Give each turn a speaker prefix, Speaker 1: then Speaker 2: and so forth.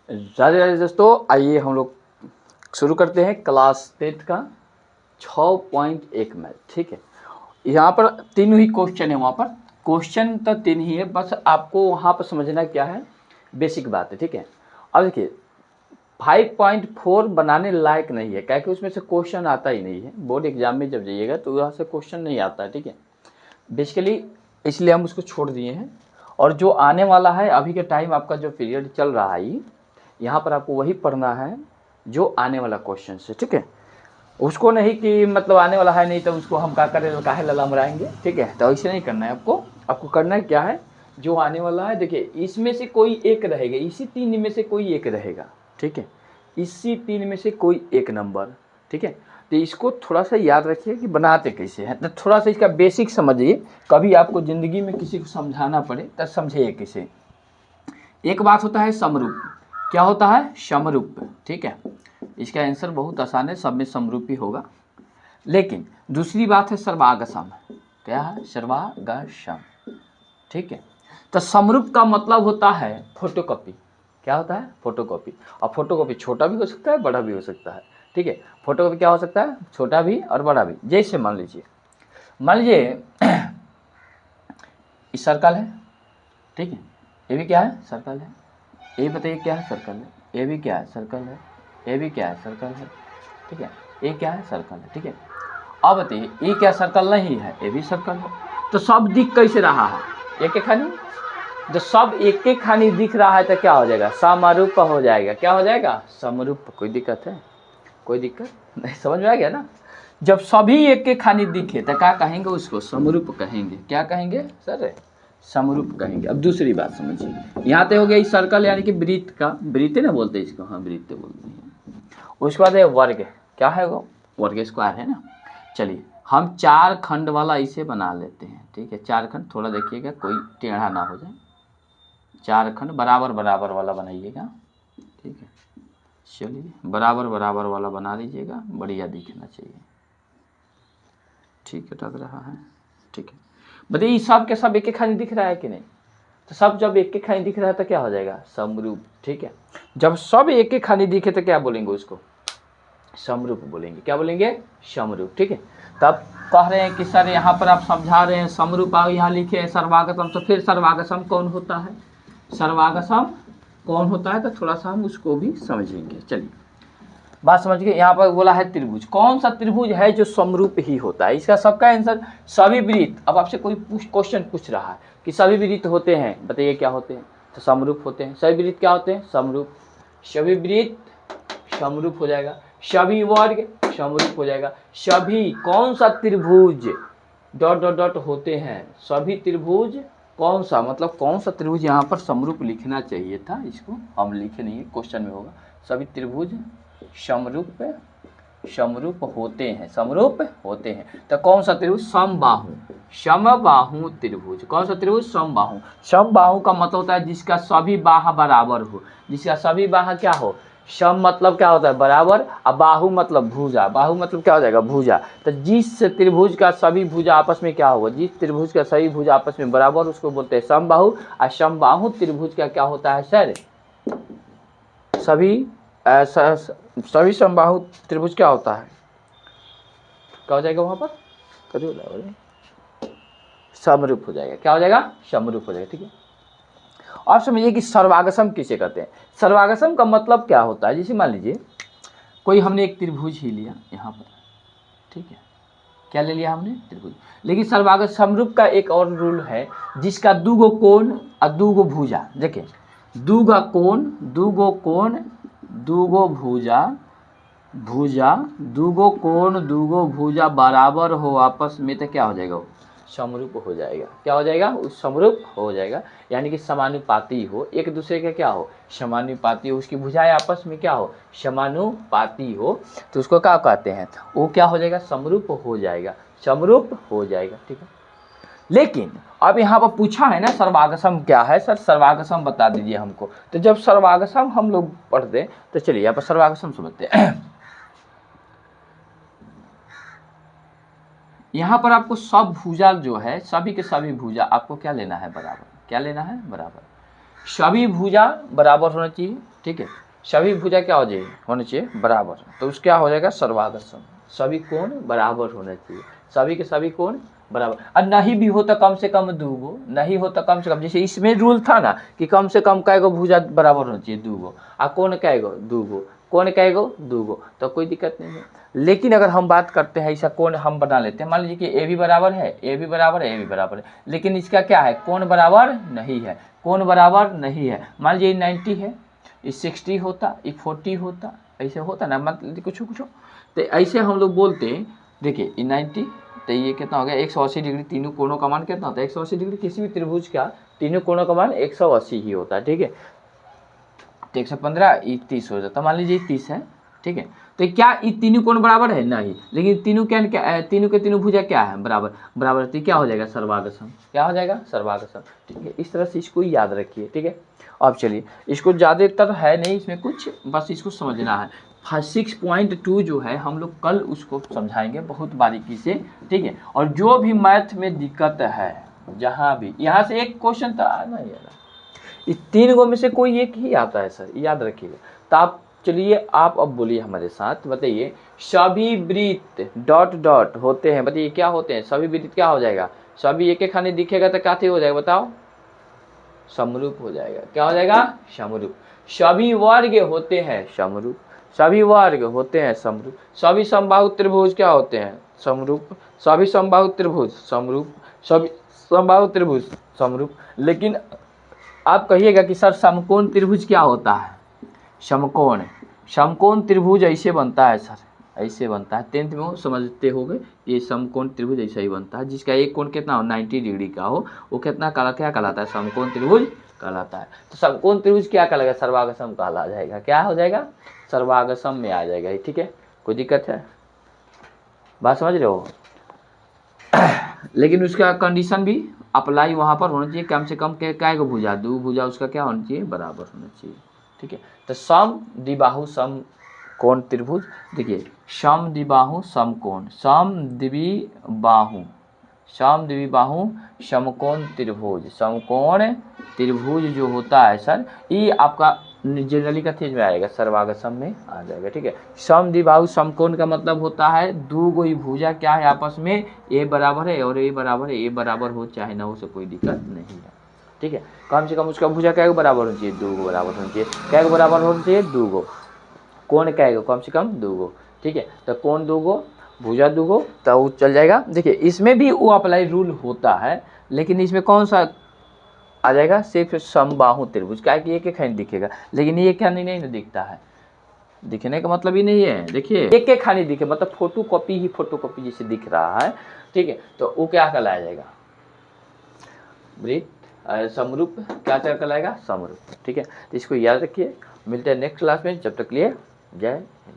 Speaker 1: राधे राधे दोस्तों, आइए हम लोग शुरू करते हैं क्लास 10 का 6.1 मैथ। ठीक है, यहाँ पर 3 ही क्वेश्चन है। वहाँ पर क्वेश्चन तो 3 ही है, बस आपको वहाँ पर समझना क्या है, बेसिक बात है। ठीक है, अब देखिए 5.4 बनाने लायक नहीं है, क्या कि उसमें से क्वेश्चन आता ही नहीं है। बोर्ड एग्जाम में जब जाइएगा तो यहाँ से क्वेश्चन नहीं आता है। ठीक है, बेसिकली इसलिए हम उसको छोड़ दिए हैं। और जो आने वाला है अभी के टाइम, आपका जो पीरियड चल रहा है, यहाँ पर आपको वही पढ़ना है जो आने वाला क्वेश्चन है। ठीक है, उसको नहीं कि मतलब आने वाला है नहीं तो उसको हम क्या करें, काहे ललमराएंगे। ठीक है, तो ऐसे नहीं करना है आपको करना है क्या है, जो आने वाला है। देखिए इसमें से कोई एक रहेगा, इसी 3 में से कोई एक रहेगा। ठीक है, इसी 3 में से कोई एक नंबर। ठीक है, तो इसको थोड़ा सा याद रखिए कि बनाते कैसे हैं, तो थोड़ा सा इसका बेसिक समझिए। कभी आपको ज़िंदगी में किसी को समझाना पड़े तो समझिए कैसे। एक बात होता है समरूप। क्या होता है? समरूप। ठीक है, इसका आंसर बहुत आसान है, सब में समरूप ही होगा। लेकिन दूसरी बात है सर्वागसम। क्या है? सर्वागसम। ठीक है, तो समरूप का मतलब होता है फोटोकॉपी। क्या होता है? फोटोकॉपी। और फोटोकॉपी छोटा भी हो सकता है, बड़ा भी हो सकता है। ठीक है, फोटोकॉपी क्या हो सकता है? छोटा भी और बड़ा भी। जैसे मान लीजिए इस सर्कल है। ठीक है, ये भी क्या है? सर्कल है। ये बताइए क्या है? सर्कल है। ये भी क्या है? सर्कल है। ये भी क्या है? सर्कल है। ठीक है, ये क्या है? सर्कल है। ठीक है, अब बताइए ये क्या सर्कल नहीं है? ये भी सर्कल है। तो सब दिख कैसे रहा है? एक एक खानी। जब सब एक एक खानी दिख रहा है तो क्या हो जाएगा? समरूप हो जाएगा। क्या हो जाएगा? समरूप। कोई दिक्कत है? कोई दिक्कत नहीं, समझ में आ गया ना। जब सभी एक एक खानी दिखे तो क्या कहेंगे? उसको समरूप कहेंगे। क्या कहेंगे सर? समरूप कहेंगे। अब दूसरी बात समझिए, यहाँ पे हो गया इस सर्कल यानी कि वृत्त का, वृत्त ना बोलते हैं इसको, हाँ वृत्त बोलते हैं। उसके बाद है वर्ग। क्या है वो? वर्ग स्क्वायर है ना। चलिए हम 4 खंड वाला इसे बना लेते हैं। ठीक है, 4 खंड, थोड़ा देखिएगा कोई टेढ़ा ना हो जाए। 4 खंड बराबर बराबर वाला बनाइएगा। ठीक है, चलिए बराबर बराबर वाला बना लीजिएगा, बढ़िया दिखना चाहिए। ठीक है, लग रहा है। ठीक है, बताइए सब के सब एक एक खानी दिख रहा है कि नहीं? तो सब जब एक एक खानी दिख रहा है तो क्या हो जाएगा? समरूप। ठीक है, जब सब एक एक खानी दिखे तो क्या बोलेंगे उसको? समरूप बोलेंगे। क्या बोलेंगे? समरूप। ठीक है, तब कह रहे हैं कि सर यहाँ पर आप समझा रहे हैं समरूप, आओ यहाँ लिखे हैं सर्वागसम। तो फिर सर्वागसम कौन होता है? सर्वागसम कौन होता है? तो थोड़ा सा हम उसको भी समझेंगे। चलिए बात समझ गए। यहाँ पर बोला है त्रिभुज। कौन सा त्रिभुज है जो समरूप ही होता है? इसका सबका आंसर सभी वृत्त। अब आपसे कोई क्वेश्चन पूछ रहा है कि सभी वृत्त होते हैं, बताइए क्या होते हैं? तो समरूप होते हैं। सभी वृत्त क्या होते हैं? समरूप। सभी वृत्त समरूप हो जाएगा। सभी वर्ग समरूप हो जाएगा। सभी कौन सा त्रिभुज डॉट डॉट डॉट होते हैं? सभी त्रिभुज कौन सा, मतलब कौन सा त्रिभुज यहाँ पर समरूप लिखना चाहिए था, इसको हम लिखे नहीं है, क्वेश्चन में होगा। सभी त्रिभुज समरूप समरूप होते हैं। समरूप होते हैं तो कौन सा त्रिभुज? समबाहु। समबाहु त्रिभुज। कौन सा त्रिभुज? समबाहु। समबाहु का मतलब होता है जिसका सभी बाह बराबर हो। जिसका सभी बाह क्या हो? सम मतलब क्या होता है? बराबर। और बाहु मतलब भुजा। बाहु मतलब क्या हो जाएगा? भुजा। तो जिस त्रिभुज का सभी भुजा आपस में क्या होगा? जिस त्रिभुज का सभी भुजा आपस में बराबर, उसको बोलते हैं समबाहु। और समबाहु त्रिभुज का क्या होता है सर? सभी समबाहु त्रिभुज क्या होता है? क्या हो जाएगा वहाँ पर? समरूप हो जाएगा। क्या हो जाएगा? समरूप हो जाएगा। ठीक है, आप समझिए कि सर्वागसम किसे कहते हैं। सर्वागसम का मतलब क्या होता है? जैसे मान लीजिए कोई हमने एक त्रिभुज ही लिया यहाँ पर। ठीक है, क्या ले लिया हमने? त्रिभुज। लेकिन सर्वागस समरूप का एक और रूल है, जिसका दूगो कोण और दूगो भुजा। देखिए दूगो कोण, दूगो कोण, दूगो भुजा, दूगो कोण दूगो भुजा बराबर हो आपस में तो क्या हो जाएगा? वो समरूप हो जाएगा। क्या हो जाएगा? उस समरूप हो जाएगा, यानी कि समानुपाती हो, एक दूसरे का क्या हो? समानुपाती हो। उसकी भुजाएं आपस में क्या हो? समानुपाती हो, तो उसको क्या कहते हैं? वो क्या हो जाएगा? समरूप हो जाएगा। समरूप हो जाएगा। ठीक है, लेकिन अब यहाँ पर पूछा है ना सर्वागसम क्या है? सर सर्वागसम बता दीजिए हमको। तो जब सर्वागसम हम लोग पढ़ते तो चलिए यहाँ पर सर्वागसम समझते हैं। यहाँ पर आपको सब भुजा जो है, सभी के सभी भुजा आपको क्या लेना है? बराबर। क्या लेना है? बराबर। सभी भुजा बराबर होना चाहिए। ठीक है। सभी भुजा क्या हो जाएगी, होने चाहिए बराबर, तो उस क्या हो जाएगा सर्वांग सम। सभी कोण बराबर होने चाहिए, सभी के सभी कोण बराबर। और नहीं भी हो तो कम से कम दूगो, नहीं हो तो कम से कम, जैसे इसमें रूल था ना कि कम से कम कैगो भुजा बराबर होना चाहिए, दूगो। और कोण कैगो, दूगो। कोण कैगो, दूगो, तो कोई दिक्कत नहीं है। लेकिन अगर हम बात करते हैं ऐसा कोण हम बना लेते हैं, मान लीजिए कि ए भी बराबर है, ए भी बराबर है, ए भी बराबर है, लेकिन इसका क्या है, कोण बराबर नहीं है, कोण बराबर नहीं है। मान लीजिए 90 है, ये 60 होता, ये 40 होता, ऐसे होता ना, मतलब कुछ कुछ। तो ऐसे हम लोग बोलते हैं, देखिए ये 90, तो ये कितना हो गया 180 डिग्री, तीनों कोणों का मान कितना होता है 180 डिग्री। किसी भी त्रिभुज का तीनों कोणों का मान 180 ही होता है, ठीक है। तो 115 ये 30 हो जाता, मान लीजिए 30 है, ठीक है। तो क्या ये तीनों कोण बराबर है, नहीं, लेकिन तीनों क्या तीनों के तीनों भुजा क्या है बराबर, बराबर, तो क्या हो जाएगा सर्वांग सम, क्या हो जाएगा सर्वांग सम, ठीक है। इस तरह से इसको याद रखिए, ठीक है। अब चलिए, इसको ज़्यादातर है नहीं इसमें कुछ, बस इसको समझना है। 6.2 जो है हम लोग कल उसको समझाएंगे बहुत बारीकी से, ठीक है। और जो भी मैथ में दिक्कत है, जहाँ भी, यहाँ से एक क्वेश्चन तो आना ही है, इस तीन गो में से कोई एक ही आता है सर, याद रखिएगा। तो आप चलिए, आप अब बोलिए हमारे साथ, बताइए सभी वृत्त डॉट डॉट होते हैं, बताइए क्या होते हैं, सभी वृत्त क्या हो जाएगा, सभी एक एक खाने दिखेगा तो क्या हो जाएगा बताओ, समरूप हो जाएगा, क्या हो जाएगा समरूप। सभी वर्ग होते हैं समरूप, सभी वर्ग होते हैं समरूप। सभी समबाहु त्रिभुज क्या होते हैं समरूप, सभी समबाहु त्रिभुज समरूप, सभी समबाहु त्रिभुज समरूप। लेकिन आप कहिएगा कि सर समकोण त्रिभुज क्या होता है, समकोण, समकोण त्रिभुज ऐसे बनता है सर, ऐसे बनता है, 10th में वो समझते हो गए, ये समकोण त्रिभुज ऐसा ही बनता है, जिसका एक कोण कितना हो 90 डिग्री का हो, वो कितना क्या कहलाता है, समकोण त्रिभुज कहलाता है। तो समकोण त्रिभुज क्या कहलाएगा, सर्वांग सम कहला जाएगा, क्या हो जाएगा सर्वांग सम में आ जाएगा, ठीक है। कोई दिक्कत है, बात समझ रहे हो। लेकिन उसका कंडीशन भी अप्लाई वहाँ पर होना चाहिए, कम से कम क्या को भुजा, दो भुजा उसका क्या होना चाहिए बराबर होना चाहिए, ठीक है। तो सम द्विबाहु सम कोण त्रिभुज, देखिए सम द्विबाहु समकोण, सम द्विबाहु, सम द्विबाहु समकोण त्रिभुज, समकोण त्रिभुज जो होता है सर, ये आपका जनरली का चीज में आएगा, सर्वांग सम में आ जाएगा, ठीक है। सम द्विबाहु समकोण का मतलब होता है दो कोई भुजा क्या है आपस में, ए बराबर है और ए बराबर है, ए बराबर हो चाहे ना हो, से कोई दिक्कत नहीं है, ठीक है। कम से कम उसका भुजा क्या बराबर होना चाहिए, दो गो बराबर होना चाहिए, क्या बराबर होना चाहिए, दो गो। कोण क्या है कम से कम दो गो, ठीक है। तो कोण दो गो, भुजा दो गो, तो वो चल जाएगा। देखिए इसमें भी वो अप्लाई रूल होता है, लेकिन इसमें कौन सा आ जाएगा, सिर्फ समबाहु त्रिभुज, क्या कि एक एक खानी दिखेगा, लेकिन ये क्या नहीं ना दिखता है, दिखने का मतलब ही नहीं है, देखिए एक एक खानी दिखे मतलब फोटो कॉपी ही फोटो कॉपी जैसे दिख रहा है, ठीक है। तो वो क्या कहलाया जाएगा, वृत्त समरूप, क्या कहलाएगा समरूप, ठीक है। तो इसको याद रखिए, मिलते हैं नेक्स्ट क्लास में, जब तक लिए जय हिंद।